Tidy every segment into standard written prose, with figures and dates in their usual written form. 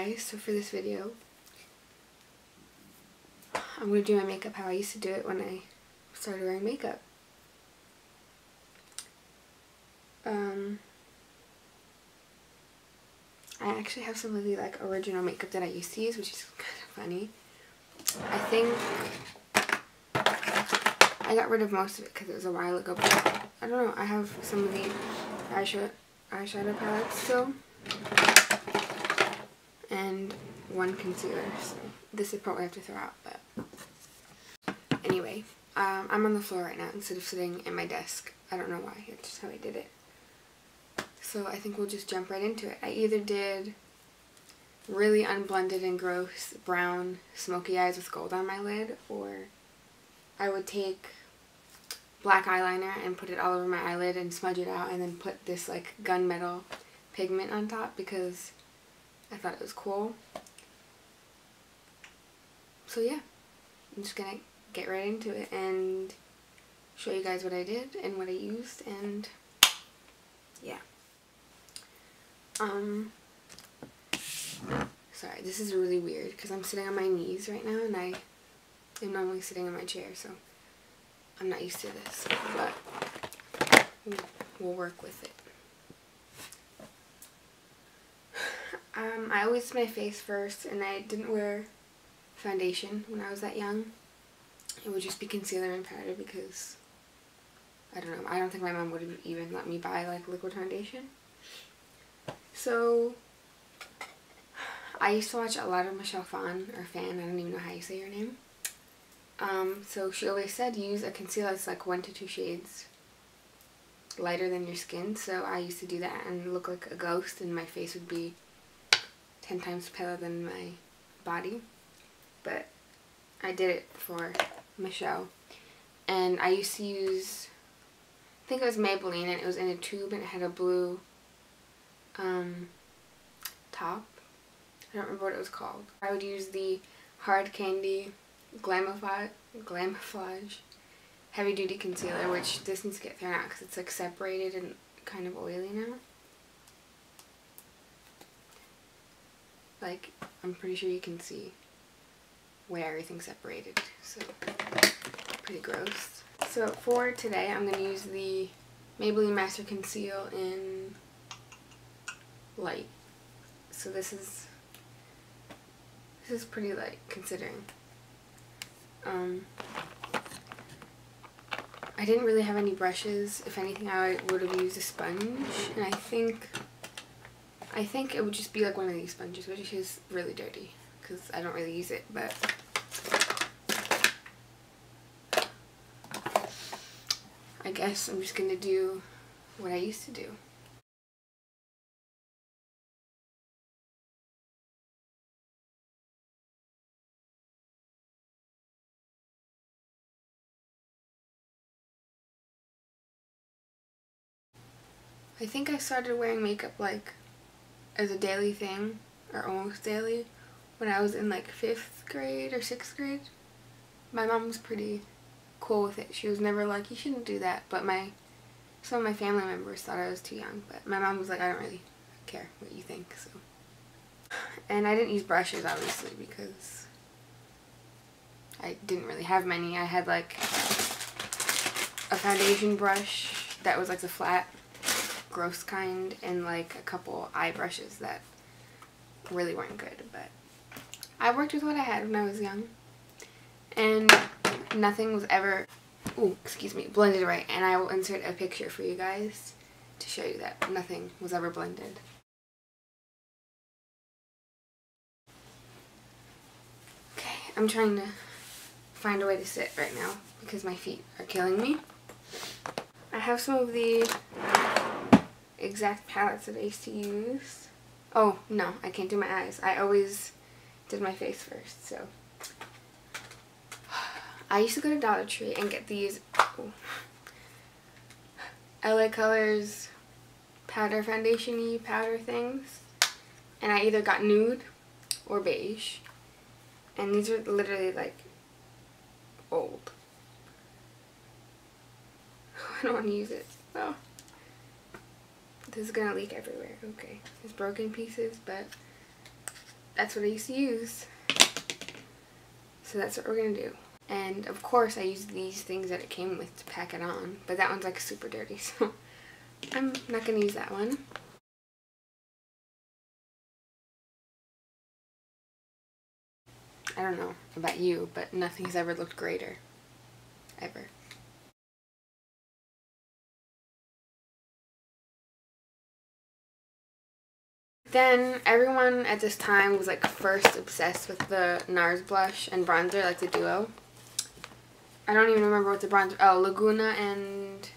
guys, so for this video I'm going to do my makeup how I used to do it when I started wearing makeup. I actually have some of the like original makeup that I used to use, which is kind of funny. I think I got rid of most of it because it was a while ago, but I don't know, I have some of the eyeshadow palettes still. And one concealer, so this is probably have to throw out, but anyway, I'm on the floor right now instead of sitting in my desk. I don't know why, it's just how I did it. So I think we'll just jump right into it. I either did really unblended and gross brown smoky eyes with gold on my lid, or I would take black eyeliner and put it all over my eyelid and smudge it out and then put this like gunmetal pigment on top because I thought it was cool. So yeah, I'm just gonna get right into it and show you guys what I did and what I used, and yeah. Sorry, this is really weird because I'm sitting on my knees right now and I am normally sitting in my chair, so I'm not used to this, but we'll work with it. I always did my face first, and I didn't wear foundation when I was that young. It would just be concealer and powder because, I don't know, I don't think my mom would have even let me buy like liquid foundation. So, I used to watch a lot of Michelle Phan, or Fan, I don't even know how you say her name. So she always said use a concealer that's like 1 to 2 shades lighter than your skin. So I used to do that and look like a ghost, and my face would be 10 times paler than my body. But I did it for Michelle. And I used to use, I think it was Maybelline, and it was in a tube and it had a blue top. I don't remember what it was called. I would use the Hard Candy Glamouflage Heavy Duty Concealer, which this needs to get thrown out because it's like separated and kind of oily now. Like, I'm pretty sure you can see where everything's separated, so pretty gross. So for today, I'm going to use the Maybelline Master Conceal in Light. So this is pretty light considering. I didn't really have any brushes. If anything, I would have used a sponge, and I think it would just be like one of these sponges, which is really dirty because I don't really use it, but I guess I'm just gonna do what I used to do. I think I started wearing makeup like as a daily thing, or almost daily, when I was in like 5th grade or 6th grade. My mom was pretty cool with it. She was never like, you shouldn't do that, but some of my family members thought I was too young, but my mom was like, I don't really care what you think, so. And I didn't use brushes obviously because I didn't really have many. I had like a foundation brush that was like the flat gross kind, and like a couple eye brushes that really weren't good, but I worked with what I had when I was young, and nothing was ever, ooh, excuse me, blended right, and I will insert a picture for you guys to show you that nothing was ever blended. Okay, I'm trying to find a way to sit right now because my feet are killing me. I have some of the exact palettes that I used to use. Oh no, I can't do my eyes. I always did my face first, so. I used to go to Dollar Tree and get these LA Colors powder foundation-y powder things, and I either got nude or beige, and these are literally like old. I don't want to use it. Oh. This is gonna leak everywhere. Okay, there's broken pieces, but that's what I used to use. So that's what we're gonna do. And of course I used these things that it came with to pack it on, but that one's like super dirty, so I'm not gonna use that one. I don't know about you, but nothing's ever looked greater. Ever. Then everyone at this time was like first obsessed with the NARS blush and bronzer, like the duo. I don't even remember what the bronzer, oh, Laguna and,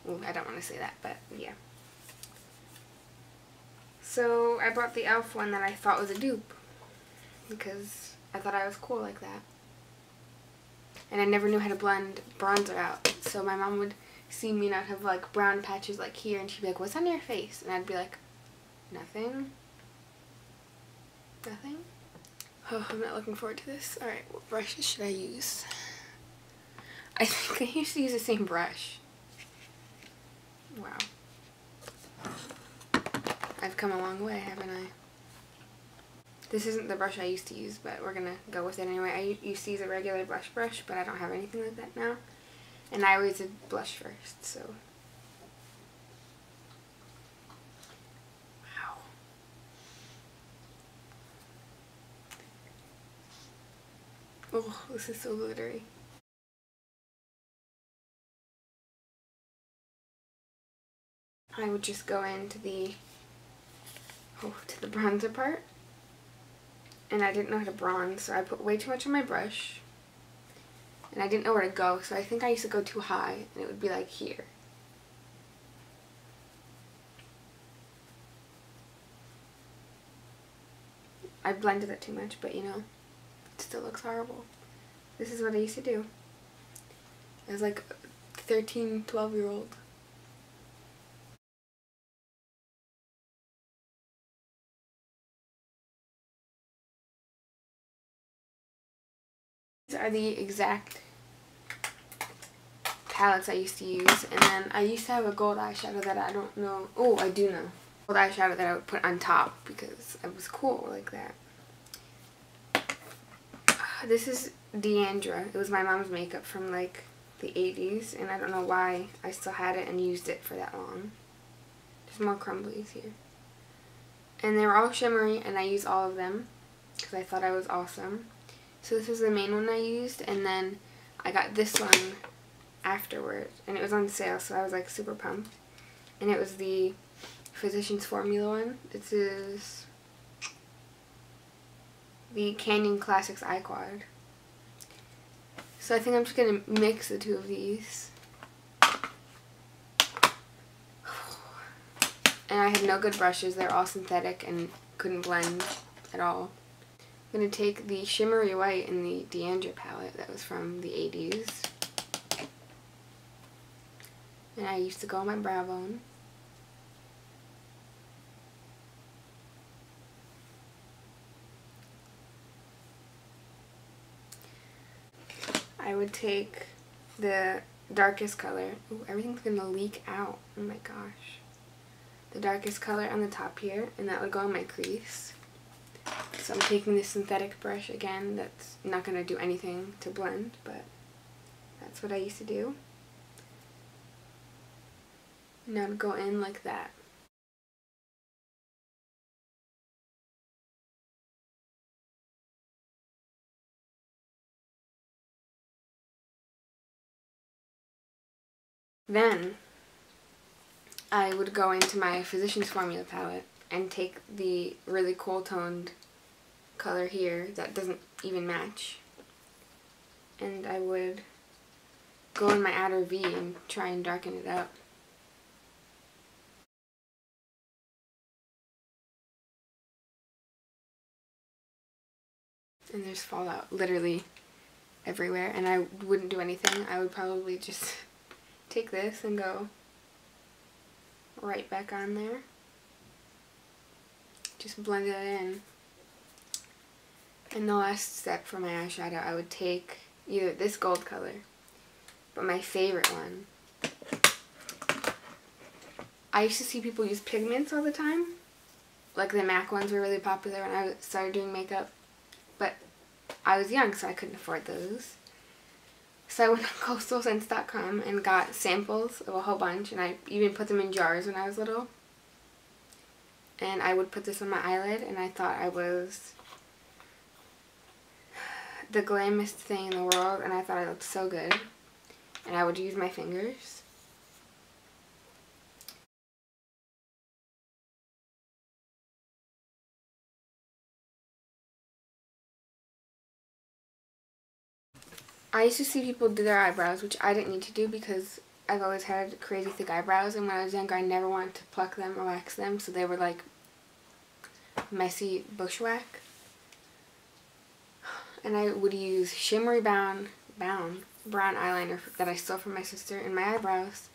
ooh, I don't want to say that, but yeah. So I bought the e.l.f. one that I thought was a dupe because I thought I was cool like that. And I never knew how to blend bronzer out, so my mom would see me not have like brown patches like here, and she'd be like, what's on your face? And I'd be like, nothing. Nothing? Oh, I'm not looking forward to this. Alright, what brushes should I use? I think I used to use the same brush. Wow. I've come a long way, haven't I? This isn't the brush I used to use, but we're gonna go with it anyway. I used to use a regular blush brush, but I don't have anything like that now. And I always did blush first, so. Wow. Oh, this is so glittery. I would just go into the, to the bronzer part. And I didn't know how to bronze, so I put way too much on my brush. And I didn't know where to go, so I think I used to go too high, and it would be like here. I blended it too much, but you know, it still looks horrible. This is what I used to do. I was like 13, 12-year-old. These are the exact palettes I used to use, and then I used to have a gold eyeshadow that I don't know. Oh, I do know. Gold eyeshadow that I would put on top because I was cool like that. This is Deandra. It was my mom's makeup from like the 80s, and I don't know why I still had it and used it for that long. There's more crumblies here. And they were all shimmery, and I used all of them because I thought I was awesome. So this was the main one I used, and then I got this one afterwards, and it was on sale, so I was like super pumped. And it was the Physicians Formula one. This is the Canyon Classics Eye Quad. So I think I'm just going to mix the two of these. And I had no good brushes. They're all synthetic and couldn't blend at all. I'm going to take the Shimmery White in the Deandra palette that was from the 80s. And I used to go on my brow bone. I would take the darkest color. Ooh, everything's gonna leak out. Oh my gosh. The darkest color on the top here, and that would go on my crease. So I'm taking this synthetic brush again. That's not gonna do anything to blend, but that's what I used to do. And I would go in like that. Then I would go into my Physicians Formula palette and take the really cool toned color here that doesn't even match, and I would go in my outer V and try and darken it up. And there's fallout literally everywhere, and I wouldn't do anything. I would probably just take this and go right back on there. Just blend it in. And the last step for my eyeshadow, I would take either this gold color, but my favorite one. I used to see people use pigments all the time, like the MAC ones were really popular when I started doing makeup, but I was young so I couldn't afford those. So I went on coastalscents.com and got samples of a whole bunch, and I even put them in jars when I was little. And I would put this on my eyelid, and I thought I was the glammiest thing in the world, and I thought I looked so good. And I would use my fingers. I used to see people do their eyebrows, which I didn't need to do because I've always had crazy thick eyebrows, and when I was younger I never wanted to pluck them or wax them, so they were like messy bushwhack. And I would use shimmery brown eyeliner that I stole from my sister in my eyebrows.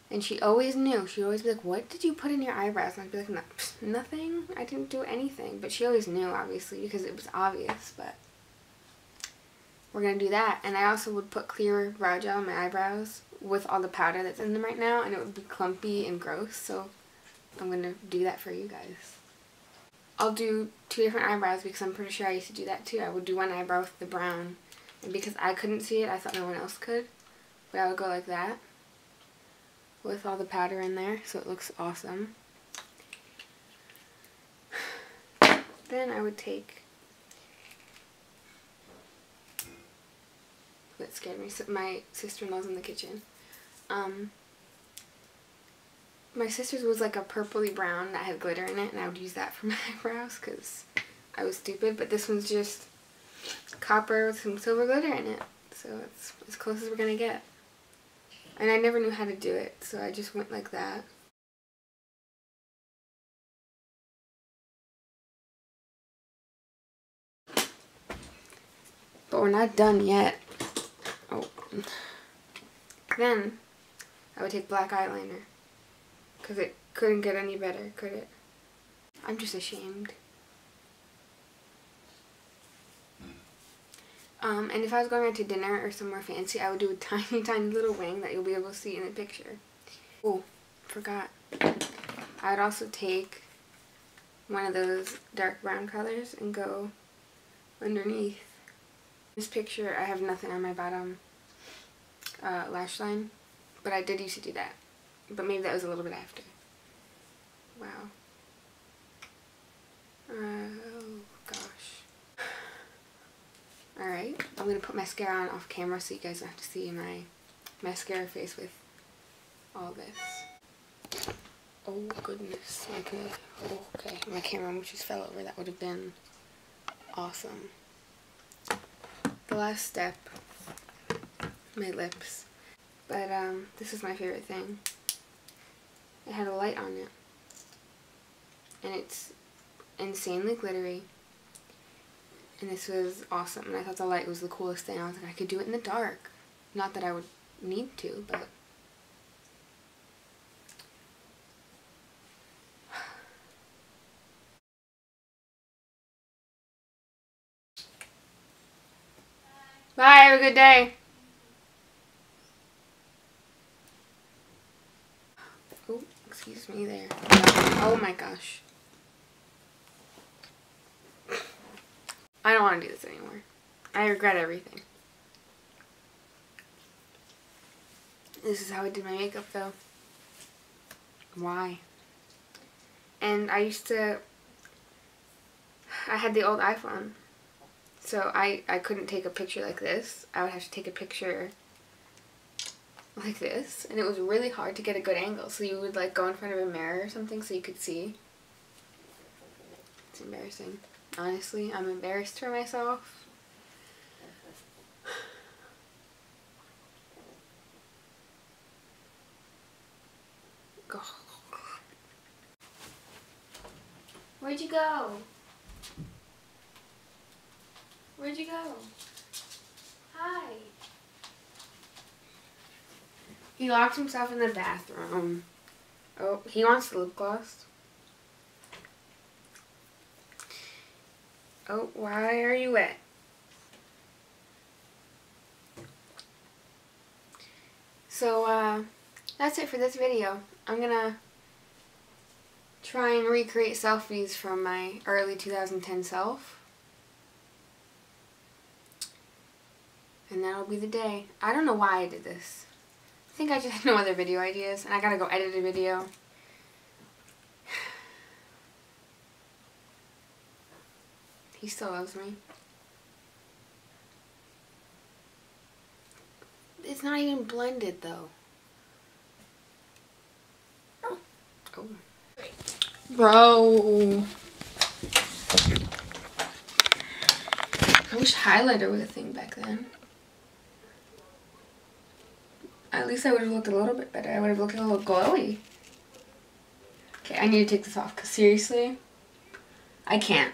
And she always knew. She'd always be like, "What did you put in your eyebrows?" And I'd be like, "No, nothing. I didn't do anything." But she always knew, obviously, because it was obvious, but we're going to do that. And I also would put clear brow gel on my eyebrows with all the powder that's in them right now, and it would be clumpy and gross, so I'm going to do that for you guys. I'll do 2 different eyebrows because I'm pretty sure I used to do that too. I would do one eyebrow with the brown, and because I couldn't see it, I thought no one else could, but I would go like that with all the powder in there, so it looks awesome. Then I would take, that scared me, so my sister-in-law's in the kitchen. My sister's was like a purpley brown that had glitter in it, and I would use that for my eyebrows because I was stupid, but this one's just copper with some silver glitter in it, so it's as close as we're gonna get. And I never knew how to do it, so I just went like that. But we're not done yet. Oh. Then I would take black eyeliner, because it couldn't get any better, could it? I'm just ashamed. And if I was going out to dinner or somewhere fancy, I would do a tiny, tiny little wing that you'll be able to see in the picture. Oh, forgot. I would also take one of those dark brown colors and go underneath. This picture, I have nothing on my bottom lash line, but I did used to do that. But maybe that was a little bit after. Wow. Oh, gosh. Alright, I'm going to put mascara on off camera so you guys don't have to see my mascara face with all this. Oh, goodness. Okay, my camera almost just fell over. That would have been awesome. The last step, my lips. But this is my favorite thing. It had a light on it. And it's insanely glittery. And this was awesome. And I thought the light was the coolest thing. I was like, I could do it in the dark. Not that I would need to, but... Bye, have a good day. Oh, excuse me there. Oh my gosh. I don't want to do this anymore. I regret everything. This is how I did my makeup though. Why? And I had the old iPhone. So I couldn't take a picture like this. I would have to take a picture like this. And it was really hard to get a good angle. So you would like go in front of a mirror or something so you could see. It's embarrassing. Honestly, I'm embarrassed for myself. Where'd you go? Where'd you go? Hi. He locked himself in the bathroom. Oh, he wants the lip gloss. Oh, why are you wet? So, that's it for this video. I'm gonna try and recreate selfies from my early 2010 self. And that'll be the day. I don't know why I did this. I think I just had no other video ideas, and I gotta go edit a video. He still loves me. It's not even blended though. Oh. Bro. I wish highlighter was a thing back then. At least I would have looked a little bit better. I would have looked a little glowy. Okay, I need to take this off because seriously, I can't.